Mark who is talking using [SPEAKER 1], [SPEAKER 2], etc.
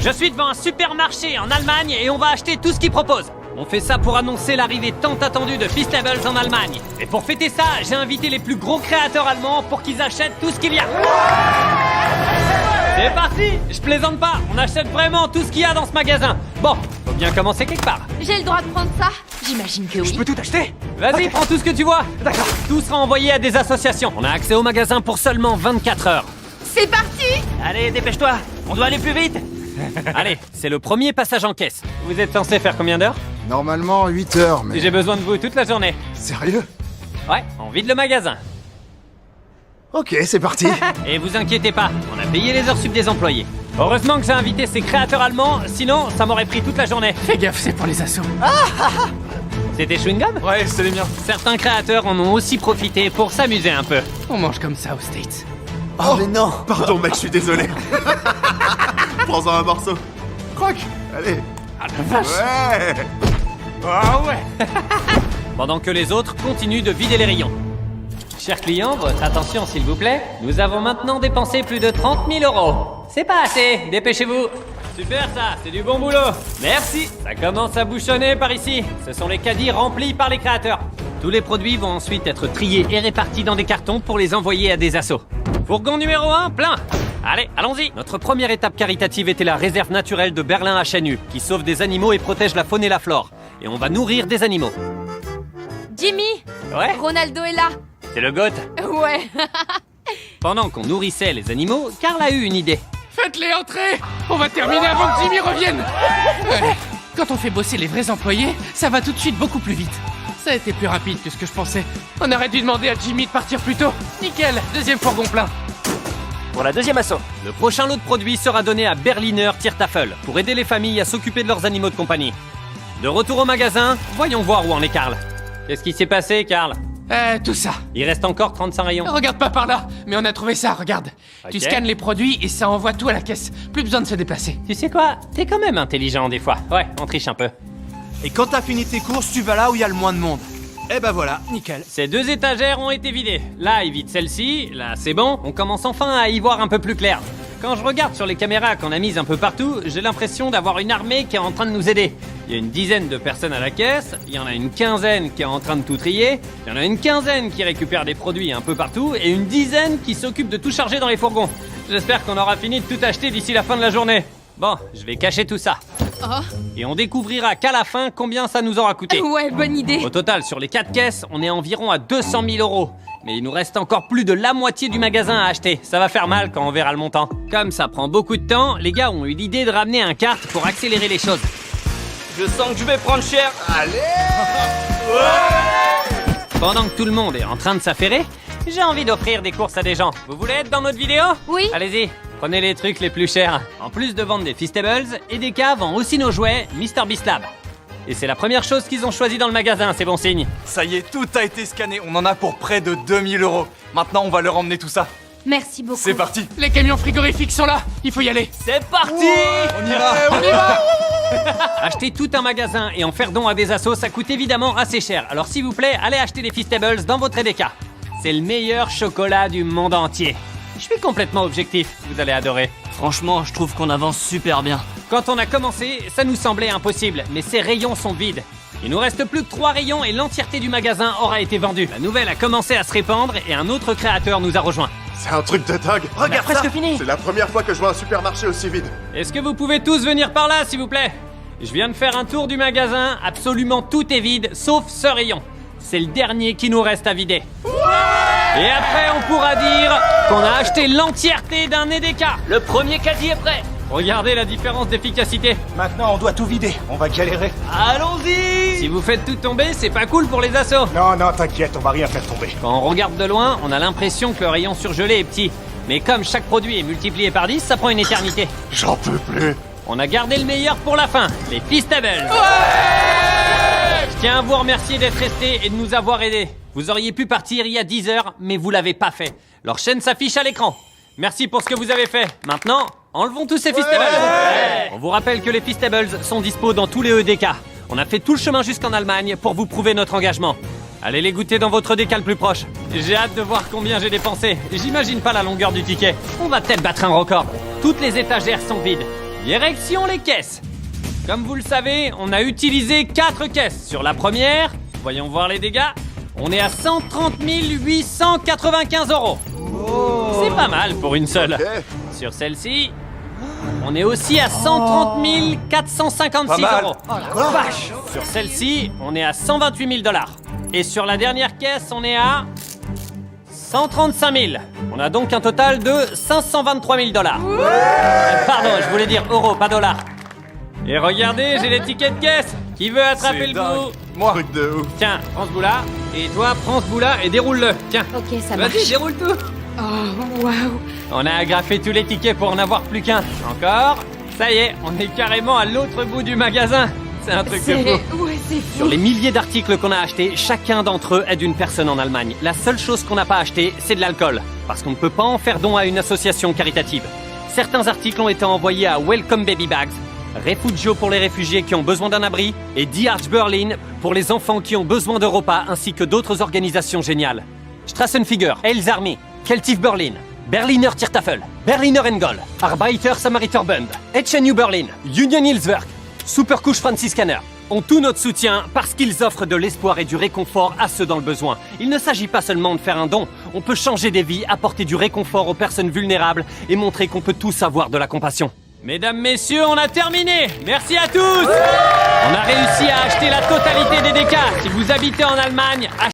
[SPEAKER 1] Je suis devant un supermarché en Allemagne et on va acheter tout ce qu'ils proposent. On fait ça pour annoncer l'arrivée tant attendue de Feastables en Allemagne. Et pour fêter ça, j'ai invité les plus gros créateurs allemands pour qu'ils achètent tout ce qu'il y a. C'est parti! Je plaisante pas, on achète vraiment tout ce qu'il y a dans ce magasin. Bon, faut bien commencer quelque part.
[SPEAKER 2] J'ai le droit de prendre ça? J'imagine que oui.
[SPEAKER 3] Je peux tout acheter?
[SPEAKER 1] Vas-y, prends tout ce que tu vois.
[SPEAKER 3] D'accord.
[SPEAKER 1] Tout sera envoyé à des associations. On a accès au magasin pour seulement 24 heures.
[SPEAKER 2] C'est parti!
[SPEAKER 3] Allez, dépêche-toi. On doit aller plus vite.
[SPEAKER 1] Allez, c'est le premier passage en caisse. Vous êtes censé faire combien d'heures?
[SPEAKER 4] Normalement 8 heures, mais...
[SPEAKER 1] J'ai besoin de vous toute la journée.
[SPEAKER 4] Sérieux?
[SPEAKER 1] Ouais, on vide le magasin.
[SPEAKER 4] Ok, c'est parti.
[SPEAKER 1] Et vous inquiétez pas, on a payé les heures sup des employés. Heureusement que j'ai invité ces créateurs allemands, sinon ça m'aurait pris toute la journée.
[SPEAKER 3] Fais gaffe, c'est pour les assos.
[SPEAKER 1] C'était chewing-gum?
[SPEAKER 3] Ouais, c'est les miens.
[SPEAKER 1] Certains créateurs en ont aussi profité pour s'amuser un peu.
[SPEAKER 3] On mange comme ça aux States.
[SPEAKER 5] Oh, mais non. Pardon mec, je suis désolé. Prends-en un morceau. Croque. Allez.
[SPEAKER 3] Ah la vache.
[SPEAKER 5] Ouais.
[SPEAKER 3] Ah ouais.
[SPEAKER 1] Pendant que les autres continuent de vider les rayons. Chers clients, votre attention s'il vous plaît. Nous avons maintenant dépensé plus de 30 000 euros. C'est pas assez, dépêchez-vous. Super ça, c'est du bon boulot. Merci. Ça commence à bouchonner par ici. Ce sont les caddies remplis par les créateurs. Tous les produits vont ensuite être triés et répartis dans des cartons pour les envoyer à des assos. Fourgon numéro 1, plein. Allez, allons-y. Notre première étape caritative était la réserve naturelle de Berlin à Chenu, qui sauve des animaux et protège la faune et la flore. Et on va nourrir des animaux.
[SPEAKER 2] Jimmy!
[SPEAKER 1] Ouais,
[SPEAKER 2] Ronaldo est là!
[SPEAKER 1] c'est le goth.
[SPEAKER 2] Ouais!
[SPEAKER 1] Pendant qu'on nourrissait les animaux, Karl a eu une idée.
[SPEAKER 3] Faites-les entrer. On va terminer avant que Jimmy revienne. Ouais. Quand on fait bosser les vrais employés, ça va tout de suite beaucoup plus vite. Ça a été plus rapide que ce que je pensais. On aurait dû demander à Jimmy de partir plus tôt. Nickel, deuxième fourgon plein.
[SPEAKER 5] Pour la deuxième assaut.
[SPEAKER 1] Le prochain lot de produits sera donné à Berliner Tiertafel pour aider les familles à s'occuper de leurs animaux de compagnie. De retour au magasin, voyons voir où en est Karl. Qu'est-ce qui s'est passé, Karl?
[SPEAKER 3] Tout ça.
[SPEAKER 1] Il reste encore 35 rayons.
[SPEAKER 3] Regarde pas par là, mais on a trouvé ça, regarde.
[SPEAKER 1] Ok.
[SPEAKER 3] Tu scannes les produits et ça envoie tout à la caisse. Plus besoin de se déplacer.
[SPEAKER 1] Tu sais quoi? T'es quand même intelligent des fois. Ouais, on triche un peu.
[SPEAKER 6] Et quand t'as fini tes courses, tu vas là où il y a le moins de monde. Et ben voilà, nickel.
[SPEAKER 1] Ces deux étagères ont été vidées. Là, il vide celle-ci. Là, c'est bon. On commence enfin à y voir un peu plus clair. Quand je regarde sur les caméras qu'on a mises un peu partout, j'ai l'impression d'avoir une armée qui est en train de nous aider. Il y a une dizaine de personnes à la caisse, il y en a une quinzaine qui est en train de tout trier, il y en a une quinzaine qui récupère des produits un peu partout, et une dizaine qui s'occupe de tout charger dans les fourgons. J'espère qu'on aura fini de tout acheter d'ici la fin de la journée. Bon, je vais cacher tout ça.
[SPEAKER 2] Oh!
[SPEAKER 1] Et on découvrira qu'à la fin combien ça nous aura coûté.
[SPEAKER 2] Ouais, bonne idée!
[SPEAKER 1] Au total, sur les 4 caisses, on est environ à 200 000 euros. Mais il nous reste encore plus de la moitié du magasin à acheter. Ça va faire mal quand on verra le montant. Comme ça prend beaucoup de temps, les gars ont eu l'idée de ramener un kart pour accélérer les choses.
[SPEAKER 6] Je sens que je vais prendre cher.
[SPEAKER 1] Pendant que tout le monde est en train de s'affairer, j'ai envie d'offrir des courses à des gens. Vous voulez être dans notre vidéo?
[SPEAKER 2] Oui.
[SPEAKER 1] Allez-y, prenez les trucs les plus chers. En plus de vendre des Feastables, EDK vend aussi nos jouets MrBeast Lab. Et c'est la première chose qu'ils ont choisi dans le magasin, c'est bon signe.
[SPEAKER 6] Ça y est, tout a été scanné. On en a pour près de 2000 euros. Maintenant, on va leur emmener tout ça.
[SPEAKER 2] Merci beaucoup.
[SPEAKER 6] C'est parti.
[SPEAKER 3] Les camions frigorifiques sont là. Il faut y aller.
[SPEAKER 1] C'est parti!
[SPEAKER 6] On y va.
[SPEAKER 1] Acheter tout un magasin et en faire don à des assos, ça coûte évidemment assez cher. Alors s'il vous plaît, allez acheter des Feastables dans votre EDK. C'est le meilleur chocolat du monde entier. Je suis complètement objectif, vous allez adorer.
[SPEAKER 7] Franchement, je trouve qu'on avance super bien.
[SPEAKER 1] Quand on a commencé, ça nous semblait impossible, mais ces rayons sont vides. Il nous reste plus que 3 rayons et l'entièreté du magasin aura été vendue. La nouvelle a commencé à se répandre et un autre créateur nous a rejoints.
[SPEAKER 5] C'est un truc de dingue.
[SPEAKER 6] Regarde ça.
[SPEAKER 7] Presque fini.
[SPEAKER 5] C'est la première fois que je vois un supermarché aussi vide.
[SPEAKER 1] Est-ce que vous pouvez tous venir par là, s'il vous plaît? Je viens de faire un tour du magasin, absolument tout est vide, sauf ce rayon. C'est le dernier qui nous reste à vider. Et après, on pourra dire qu'on a acheté l'entièreté d'un EDK.
[SPEAKER 7] Le premier caddie est prêt.
[SPEAKER 1] Regardez la différence d'efficacité.
[SPEAKER 6] Maintenant, on doit tout vider. On va galérer.
[SPEAKER 1] Allons-y! Si vous faites tout tomber, c'est pas cool pour les assos.
[SPEAKER 5] Non, non, t'inquiète, on va rien faire tomber.
[SPEAKER 1] Quand on regarde de loin, on a l'impression que le rayon surgelé est petit. Mais comme chaque produit est multiplié par 10, ça prend une éternité.
[SPEAKER 5] J'en peux plus.
[SPEAKER 1] On a gardé le meilleur pour la fin, les Feastables. Je tiens à vous remercier d'être restés et de nous avoir aidés. Vous auriez pu partir il y a 10 heures, mais vous l'avez pas fait. Leur chaîne s'affiche à l'écran. Merci pour ce que vous avez fait. Maintenant, enlevons tous ces Feastables. On vous rappelle que les Feastables sont dispo dans tous les EDK. On a fait tout le chemin jusqu'en Allemagne pour vous prouver notre engagement. Allez les goûter dans votre EDK le plus proche. J'ai hâte de voir combien j'ai dépensé. J'imagine pas la longueur du ticket. On va peut-être battre un record. Toutes les étagères sont vides. Direction les caisses. Comme vous le savez, on a utilisé 4 caisses. Sur la première, voyons voir les dégâts, on est à 130 895 €. C'est pas mal pour une seule.
[SPEAKER 5] Ok.
[SPEAKER 1] Sur celle-ci, on est aussi à 130 456
[SPEAKER 6] Pas mal.
[SPEAKER 1] €. Vache. Sur celle-ci, on est à 128 000 $. Et sur la dernière caisse, on est à 135 000. On a donc un total de 523 000 $. Pardon, je voulais dire euros, pas dollars. Et regardez, j'ai les tickets de caisse. Qui veut attraper
[SPEAKER 6] C'est
[SPEAKER 1] le
[SPEAKER 6] dingue.
[SPEAKER 1] bout?
[SPEAKER 6] Moi.
[SPEAKER 5] Truc de ouf.
[SPEAKER 1] Tiens, prends ce bout-là. Et toi, prends ce bout-là et déroule-le. Tiens.
[SPEAKER 2] Ok, ça marche.
[SPEAKER 1] Vas-y, déroule tout.
[SPEAKER 2] Oh, waouh.
[SPEAKER 1] On a agrafé tous les tickets pour en avoir plus qu'un. Encore. Ça y est, on est carrément à l'autre bout du magasin. C'est un truc de fou.
[SPEAKER 2] Ouais, c'est fou.
[SPEAKER 1] Sur les milliers d'articles qu'on a achetés, chacun d'entre eux est d'une personne en Allemagne. La seule chose qu'on n'a pas acheté, c'est de l'alcool. Parce qu'on ne peut pas en faire don à une association caritative. Certains articles ont été envoyés à Welcome Baby Bags, Refugio pour les réfugiés qui ont besoin d'un abri, et Die Arch Berlin pour les enfants qui ont besoin de repas, ainsi que d'autres organisations géniales. Strassenfiguer, Heils Army, Keltiv Berlin, Berliner Tiertafel, Berliner Engel, Arbeiter Samariterbund, HNU Berlin, Union Hilfswerk, Superkusch Franziskaner ont tout notre soutien parce qu'ils offrent de l'espoir et du réconfort à ceux dans le besoin. Il ne s'agit pas seulement de faire un don, on peut changer des vies, apporter du réconfort aux personnes vulnérables et montrer qu'on peut tous avoir de la compassion. Mesdames, messieurs, on a terminé. Merci à tous. On a réussi à acheter la totalité des DK. Si vous habitez en Allemagne,